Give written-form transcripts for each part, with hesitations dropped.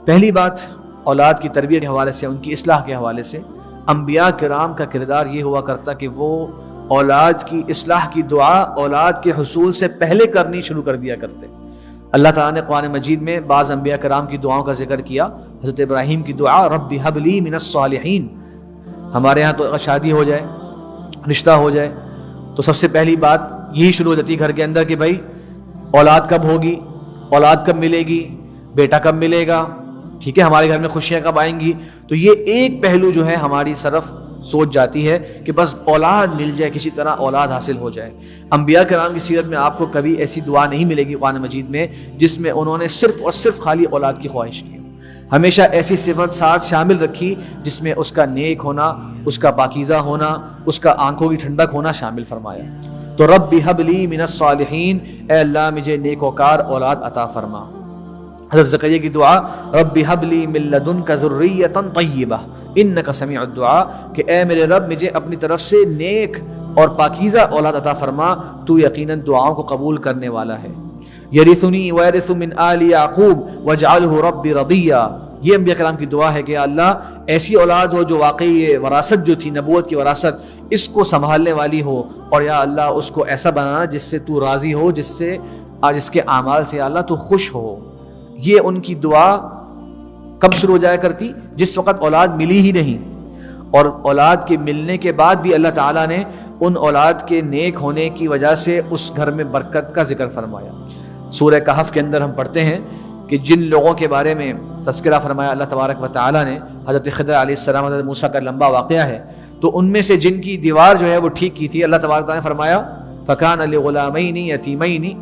پہلی بات اولاد کی تربیت کے حوالے سے، ان کی اصلاح کے حوالے سے انبیاء کرام کا کردار یہ ہوا کرتا کہ وہ اولاد کی اصلاح کی دعا اولاد کے حصول سے پہلے کرنی شروع کر دیا کرتے۔ اللہ تعالیٰ نے قرآن مجید میں بعض انبیاء کرام کی دعاؤں کا ذکر کیا۔ حضرت ابراہیم کی دعا رب ہب لی من الصالحین، ہمارے ہاں تو اگر شادی ہو جائے، رشتہ ہو جائے تو سب سے پہلی بات یہی شروع ہو جاتی ہے گھر کے اندر کہ بھائی اولاد کب ہوگی، اولاد کب ملے گی، بیٹا کب ملے گا، ٹھیک ہے، ہمارے گھر میں خوشیاں کب آئیں گی۔ تو یہ ایک پہلو جو ہے ہماری صرف سوچ جاتی ہے کہ بس اولاد مل جائے، کسی طرح اولاد حاصل ہو جائے۔ انبیاء کرام کی سیرت میں آپ کو کبھی ایسی دعا نہیں ملے گی قرآن مجید میں جس میں انہوں نے صرف اور صرف خالی اولاد کی خواہش کی۔ ہمیشہ ایسی صفت ساتھ شامل رکھی جس میں اس کا نیک ہونا، اس کا پاکیزہ ہونا، اس کا آنکھوں کی ٹھنڈک ہونا شامل فرمایا۔ تو رب ہب لی من الصالحین، اے اللہ مجھے نیک وکار اولاد عطا فرما۔ حضرت زکریا کی دعا رب ہب لی من لدنک ذریۃ طیبہ انک سمیع الدعاء، کہ اے میرے رب مجھے اپنی طرف سے نیک اور پاکیزہ اولاد عطا فرما، تو یقیناً دعاؤں کو قبول کرنے والا ہے۔ یرثنی ویرث من آل یعقوب واجعلہ رب رضیہ، یہ انبیاء کرام کی دعا ہے کہ اللہ ایسی اولاد ہو جو واقعی یہ وراثت جو تھی، نبوت کی وراثت، اس کو سنبھالنے والی ہو، اور یا اللہ اس کو ایسا بنانا جس سے تو راضی ہو، جس کے اعمال سے یا اللہ تو خوش ہو۔ یہ ان کی دعا کب شروع ہو جایا کرتی؟ جس وقت اولاد ملی ہی نہیں، اور اولاد کے ملنے کے بعد بھی اللہ تعالیٰ نے ان اولاد کے نیک ہونے کی وجہ سے اس گھر میں برکت کا ذکر فرمایا۔ سورہ کہف کے اندر ہم پڑھتے ہیں کہ جن لوگوں کے بارے میں تذکرہ فرمایا اللہ تبارک و تعالیٰ نے، حضرت خضر علیہ السلام، حضرت موسیٰ کا لمبا واقعہ ہے، تو ان میں سے جن کی دیوار جو ہے وہ ٹھیک کی تھی، اللہ تبارک و تعالیٰ نے فرمایا فَكَانَ لِغُلَامَيْنِ يَتِيمَيْنِ،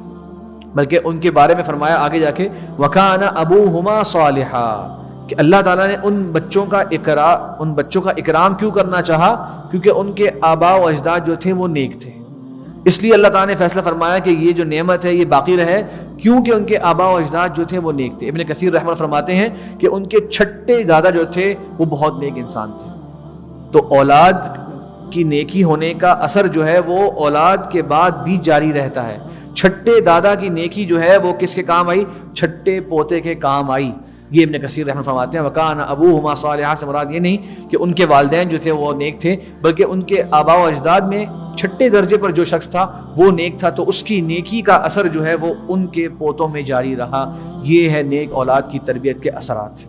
بلکہ ان کے بارے میں فرمایا آگے جا کے وَكَانَ أَبُوهُمَا صَالِحًا، کہ اللہ تعالیٰ نے ان بچوں کا اکرام کیوں کرنا چاہا؟ کیونکہ ان کے آباء و اجداد جو تھے وہ نیک تھے، اس لیے اللہ تعالیٰ نے فیصلہ فرمایا کہ یہ جو نعمت ہے یہ باقی رہے، کیونکہ ان کے آباء و اجداد جو تھے وہ نیک تھے۔ ابن کثیر رحمہ اللہ فرماتے ہیں کہ ان کے چھٹے دادا جو تھے وہ بہت نیک انسان تھے۔ تو اولاد کی نیکی ہونے کا اثر جو ہے وہ اولاد کے بعد بھی جاری رہتا ہے۔ چھٹے دادا کی نیکی جو ہے وہ کس کے کام آئی؟ چھٹے پوتے کے کام آئی۔ یہ ابن کثیر رحمہ فرماتے ہیں وَكَانَ أَبُوهُمَا صَالِحًا سے مراد یہ نہیں کہ ان کے والدین جو تھے وہ نیک تھے، بلکہ ان کے آباء و اجداد میں چھٹے درجے پر جو شخص تھا وہ نیک تھا، تو اس کی نیکی کا اثر جو ہے وہ ان کے پوتوں میں جاری رہا۔ یہ ہے نیک اولاد کی تربیت کے اثرات۔